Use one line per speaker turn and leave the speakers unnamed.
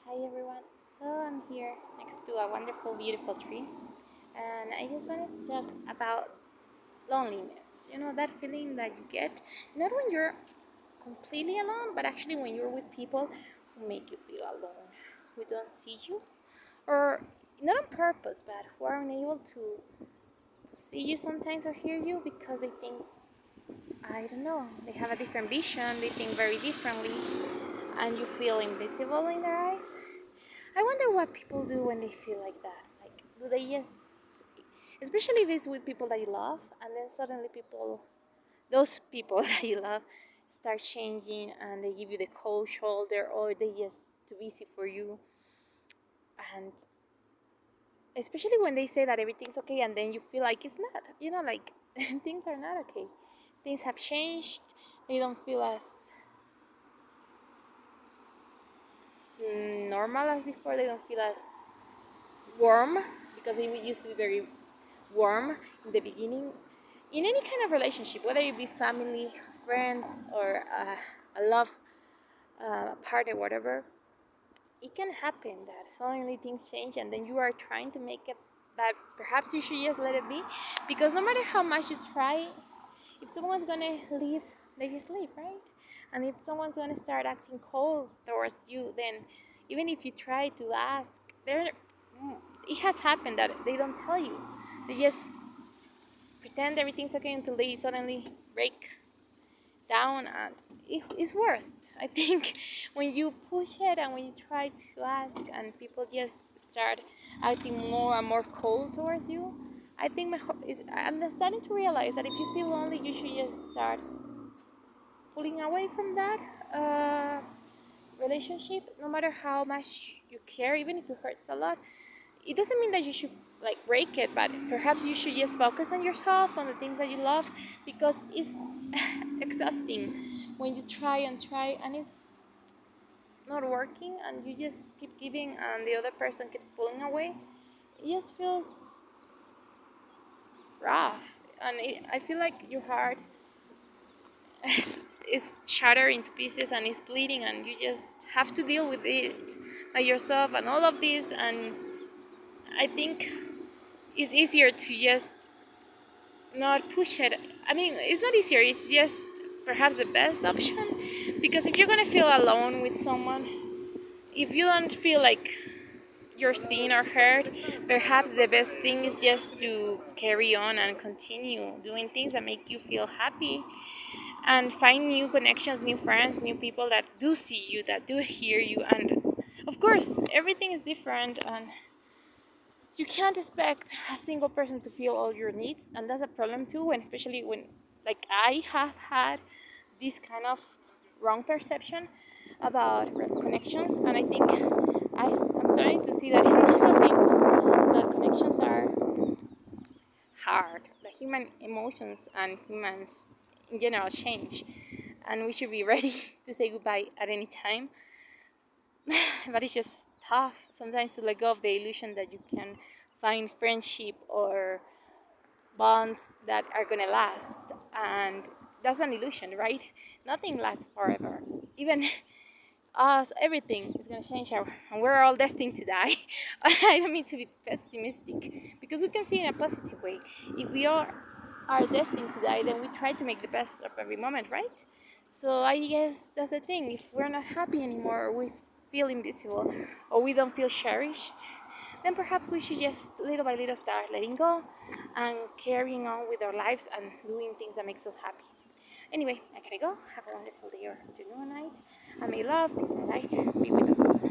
Hi everyone. So I'm here next to a wonderful, beautiful tree, and I just wanted to talk about loneliness. You know, that feeling that you get not when you're completely alone, but actually when you're with people who make you feel alone, who don't see you, or not on purpose, but who are unable to see you sometimes or hear you because they think, I don't know, they have a different vision, they think very differently, and you feel invisible in their eyes. I wonder what people do when they feel like that. Like, do they just, especially if it's with people that you love, and then suddenly those people that you love, start changing and they give you the cold shoulder, or they just too busy for you. And especially when they say that everything's okay, and then you feel like it's not. You know, like things are not okay. Things have changed. They don't feel as normal as before. They don't feel as warm because they used to be very warm in the beginning in any kind of relationship, whether it be family, friends, or a love partner, whatever. It can happen that suddenly things change and then you are trying to make it, but perhaps you should just let it be, because no matter how much you try, if someone's gonna leave, they just leave, right? And if someone's gonna start acting cold towards you, then even if you try to ask, there it has happened that they don't tell you. They just pretend everything's okay until they suddenly break down, and it's worst. I think when you push it and when you try to ask and people just start acting more and more cold towards you, I think I'm starting to realize that if you feel lonely, you should just start pulling away from that relationship, no matter how much you care, even if it hurts a lot. It doesn't mean that you should like break it, but perhaps you should just focus on yourself, on the things that you love, because it's exhausting when you try and try and it's not working and you just keep giving and the other person keeps pulling away. It just feels rough, and I feel like your heart is shattered into pieces and is bleeding, and you just have to deal with it by yourself and all of this. And I think it's easier to just not push it. I mean, it's not easier, it's just perhaps the best option, because if you're gonna feel alone with someone, if you don't feel like you're seen or heard, perhaps the best thing is just to carry on and continue doing things that make you feel happy, and find new connections, new friends, new people that do see you, that do hear you. And of course everything is different, and you can't expect a single person to feel all your needs, and that's a problem too. And especially when, like, I have had this kind of wrong perception about connections, and I think I'm starting to see that it's not so simple, that connections are hard, that human emotions and humans in general change, and we should be ready to say goodbye at any time. But it's just tough sometimes to let go of the illusion that you can find friendship or bonds that are gonna last. And that's an illusion, right? Nothing lasts forever. Even us, everything is gonna change, and we're all destined to die. I don't mean to be pessimistic, because we can see it in a positive way. If we are destined to die, then we try to make the best of every moment, right? So I guess that's the thing. If we're not happy anymore, or we feel invisible, or we don't feel cherished, then perhaps we should just little by little start letting go and carrying on with our lives and doing things that makes us happy. Anyway, I gotta go. Have a wonderful day or afternoon or night. And may love, peace, and light be with us all.